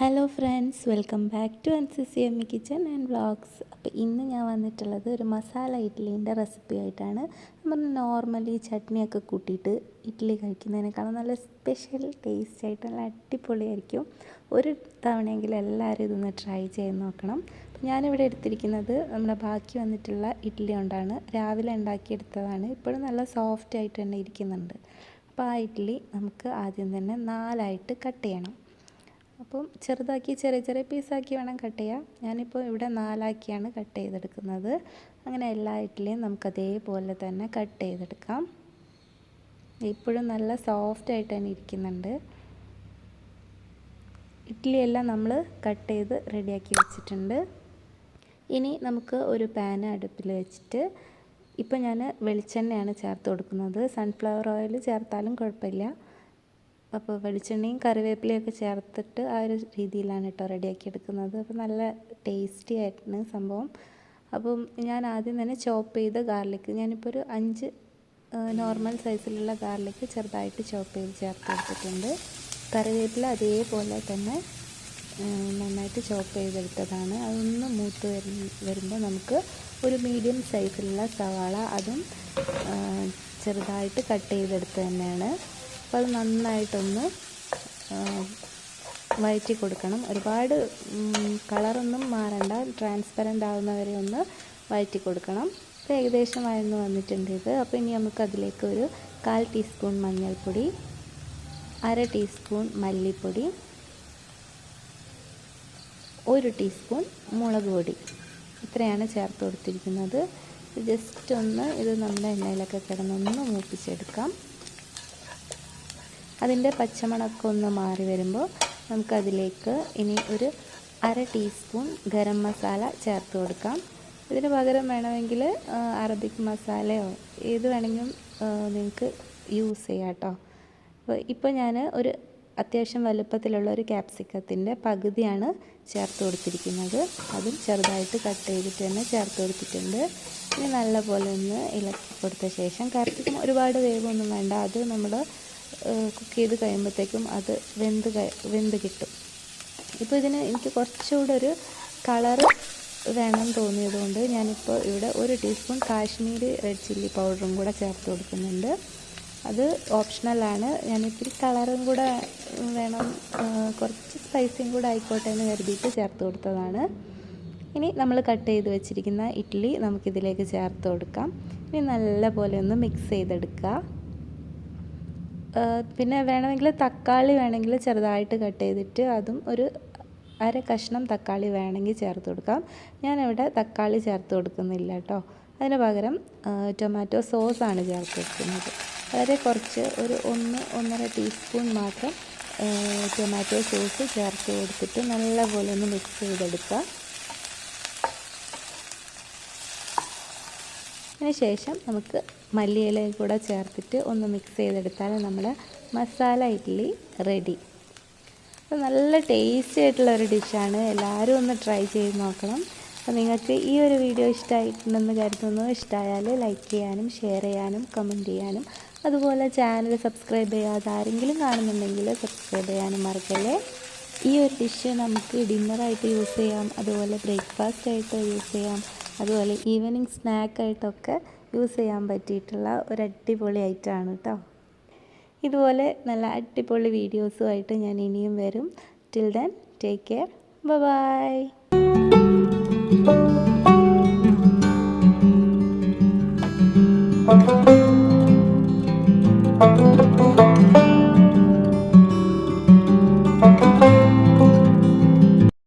Hello friends, welcome back to NCCME kitchen and vlogs. അപ്പോൾ ഇന്ന് ഞാൻ വന്നിട്ടുള്ളത് ഒരു മസാല ഇഡ്ഡലീൻ്റെ റെസിപ്പി ആയിട്ടാണ്. നമ്മൾ നോർമലി ചട്നിയൊക്കെ കൂട്ടിയിട്ട് ഇഡ്ഡലി കഴിക്കുന്നതിനേക്കാളും നല്ല സ്പെഷ്യൽ ടേസ്റ്റ് ആയിട്ട് നല്ല അടിപൊളിയായിരിക്കും. ഒരു തവണയെങ്കിലും എല്ലാവരും ഇതൊന്ന് ട്രൈ ചെയ്ത് നോക്കണം. അപ്പോൾ ഞാനിവിടെ എടുത്തിരിക്കുന്നത് നമ്മുടെ ബാക്കി വന്നിട്ടുള്ള ഇഡ്ഡലി കൊണ്ടാണ്. രാവിലെ ഉണ്ടാക്കിയെടുത്തതാണ്. ഇപ്പോഴും നല്ല സോഫ്റ്റ് ആയിട്ട് തന്നെ ഇരിക്കുന്നുണ്ട്. അപ്പോൾ ആ ഇഡ്ഡലി നമുക്ക് ആദ്യം തന്നെ 4ആയിട്ട് കട്ട് ചെയ്യണം. അപ്പം ചെറുതാക്കി ചെറിയ ചെറിയ പീസാക്കി വേണം കട്ട് ചെയ്യാം. ഞാനിപ്പോൾ ഇവിടെ 4ആക്കിയാണ് കട്ട് ചെയ്തെടുക്കുന്നത്. അങ്ങനെ എല്ലാ ഇഡ്ഡലിയും നമുക്ക് അതേപോലെ തന്നെ കട്ട് ചെയ്തെടുക്കാം. ഇപ്പോഴും നല്ല സോഫ്റ്റായിട്ട് തന്നെ ഇരിക്കുന്നുണ്ട്. ഇഡ്ഡലിയെല്ലാം നമ്മൾ കട്ട് ചെയ്ത് റെഡിയാക്കി വെച്ചിട്ടുണ്ട്. ഇനി നമുക്ക് ഒരു പാൻ അടുപ്പിൽ വെച്ചിട്ട് ഇപ്പോൾ ഞാൻ വെളിച്ചെണ്ണയാണ് ചേർത്ത് കൊടുക്കുന്നത്. സൺഫ്ലവർ ഓയിൽ ചേർത്താലും കുഴപ്പമില്ല. അപ്പോൾ വെളിച്ചെണ്ണയും കറിവേപ്പിലയൊക്കെ ചേർത്തിട്ട് ആ ഒരു രീതിയിലാണ് കേട്ടോ റെഡിയാക്കി എടുക്കുന്നത്. അപ്പോൾ നല്ല ടേസ്റ്റി ആയിട്ടാണ് സംഭവം. അപ്പം ഞാൻ ആദ്യം തന്നെ ചോപ്പ് ചെയ്ത ഗാർലിക്ക്, ഞാനിപ്പോൾ ഒരു 5 നോർമൽ സൈസിലുള്ള ഗാർലിക്ക് ചെറുതായിട്ട് ചോപ്പ് ചെയ്ത് ചേർത്ത് കൊടുത്തിട്ടുണ്ട്. കറിവേപ്പില അതേപോലെ തന്നെ നന്നായിട്ട് ചോപ്പ് ചെയ്തെടുത്തതാണ്. അതൊന്ന് മൂത്ത് വരുമ്പോൾ നമുക്ക് ഒരു മീഡിയം സൈസിലുള്ള സവാള, അതും ചെറുതായിട്ട് കട്ട് ചെയ്തെടുത്ത് തന്നെയാണ്. അപ്പോൾ അത് നന്നായിട്ടൊന്ന് വഴറ്റി കൊടുക്കണം. ഒരുപാട് കളറൊന്നും മാറണ്ട, ട്രാൻസ്പെറൻ്റ് ആവുന്നവരെ ഒന്ന് വഴറ്റി കൊടുക്കണം. അപ്പോൾ ഏകദേശം വഴന്ന് വന്നിട്ടുണ്ട് ഇത്. അപ്പോൾ ഇനി നമുക്ക് അതിലേക്ക് ഒരു 1/4 ടീസ്പൂൺ മഞ്ഞൾപ്പൊടി, 1/2 ടീസ്പൂൺ മല്ലിപ്പൊടി, 1 ടീസ്പൂൺ മുളക് പൊടി, ഇത്രയാണ് ചേർത്ത് കൊടുത്തിരിക്കുന്നത്. ജസ്റ്റ് ഒന്ന് ഇത് നമ്മുടെ എണ്ണയിലൊക്കെ കിടന്നൊന്ന് മൂപ്പിച്ചെടുക്കാം. അതിൻ്റെ പച്ചമണമൊക്കെ ഒന്ന് മാറി വരുമ്പോൾ നമുക്കതിലേക്ക് ഇനി ഒരു 1/2 ടീസ്പൂൺ ഗരം മസാല ചേർത്ത് കൊടുക്കാം. ഇതിന് പകരം വേണമെങ്കിൽ അറബിക് മസാലയോ ഏത് വേണമെങ്കിലും നിങ്ങൾക്ക് യൂസ് ചെയ്യാം കേട്ടോ. ഇപ്പോൾ ഞാൻ ഒരു അത്യാവശ്യം വലുപ്പത്തിലുള്ള ഒരു ക്യാപ്സിക്കത്തിൻ്റെ പകുതിയാണ് ചേർത്ത് കൊടുത്തിരിക്കുന്നത്. അതും ചെറുതായിട്ട് കട്ട് ചെയ്തിട്ട് തന്നെ ചേർത്ത് കൊടുത്തിട്ടുണ്ട്. ഇനി നല്ലപോലെ ഒന്ന് ഇളക്കി കൊടുത്ത ശേഷം, ക്യാപ്സിക്കം ഒരുപാട് വേവൊന്നും വേണ്ട, അത് നമ്മൾ കുക്ക് ചെയ്ത് കഴിയുമ്പോഴത്തേക്കും അത് വെന്ത് കിട്ടും. ഇപ്പോൾ ഇതിന് എനിക്ക് കുറച്ചുകൂടെ ഒരു കളറ് വേണം തോന്നിയതുകൊണ്ട് ഞാനിപ്പോൾ ഇവിടെ 1 ടീസ്പൂൺ കാശ്മീരി റെഡ് ചില്ലി പൗഡറും കൂടെ ചേർത്ത് കൊടുക്കുന്നുണ്ട്. അത് ഓപ്ഷണലാണ്. ഞാനിത്തിരി കളറും കൂടെ വേണം, കുറച്ച് സ്പൈസിയും കൂടെ ആയിക്കോട്ടെ എന്ന് കരുതിയിട്ട് ചേർത്ത് കൊടുത്തതാണ്. ഇനി നമ്മൾ കട്ട് ചെയ്ത് വെച്ചിരിക്കുന്ന ഇഡ്ഡലി നമുക്കിതിലേക്ക് ചേർത്ത് കൊടുക്കാം. ഇനി നല്ലപോലെ ഒന്ന് മിക്സ് ചെയ്തെടുക്കുക. പിന്നെ വേണമെങ്കിൽ തക്കാളി വേണമെങ്കിൽ ചെറുതായിട്ട് കട്ട് ചെയ്തിട്ട് അതും ഒരു 1/2 കഷ്ണം തക്കാളി വേണമെങ്കിൽ ചേർത്ത് കൊടുക്കാം. ഞാനിവിടെ തക്കാളി ചേർത്ത് കൊടുക്കുന്നില്ല കേട്ടോ. അതിന് പകരം ടൊമാറ്റോ സോസാണ് ചേർത്ത് കൊടുക്കുന്നത്. വളരെ കുറച്ച് ഒരു 1-1.5 ടീസ്പൂൺ മാത്രം ടൊമാറ്റോ സോസ് ചേർത്ത് കൊടുത്തിട്ട് നല്ലപോലെ ഒന്ന് മിക്സ് ചെയ്തെടുക്കുക. അതിന് ശേഷം നമുക്ക് മല്ലിയിലയും കൂടെ ചേർത്തിട്ട് ഒന്ന് മിക്സ് ചെയ്തെടുത്താൽ നമ്മുടെ മസാല ഇഡ്ഡലി റെഡി. അപ്പോൾ നല്ല ടേസ്റ്റി ആയിട്ടുള്ള ഒരു ഡിഷാണ്. എല്ലാവരും ഒന്ന് ട്രൈ ചെയ്ത് നോക്കണം. അപ്പോൾ നിങ്ങൾക്ക് ഈ ഒരു വീഡിയോ ഇഷ്ടമായിട്ടുണ്ടെന്ന് കരുതുന്നു. ഇഷ്ടമായാൽ ലൈക്ക് ചെയ്യാനും ഷെയർ ചെയ്യാനും കമൻറ്റ് ചെയ്യാനും, അതുപോലെ ചാനൽ സബ്സ്ക്രൈബ് ചെയ്യാതെ ആരെങ്കിലും കാണുന്നുണ്ടെങ്കിൽ സബ്സ്ക്രൈബ് ചെയ്യാനും മറക്കല്ലേ. ഈ ഒരു ഡിഷ് നമുക്ക് ഡിന്നറായിട്ട് യൂസ് ചെയ്യാം, അതുപോലെ ബ്രേക്ക്ഫാസ്റ്റ് ആയിട്ട് യൂസ് ചെയ്യാം, അതുപോലെ ഈവനിങ് സ്നാക്കായിട്ടൊക്കെ യൂസ് ചെയ്യാൻ പറ്റിയിട്ടുള്ള ഒരു അടിപൊളി ഐറ്റമാണ് കേട്ടോ. ഇതുപോലെ നല്ല അടിപൊളി വീഡിയോസുമായിട്ട് ഞാൻ ഇനിയും വരും. Till then take care, by.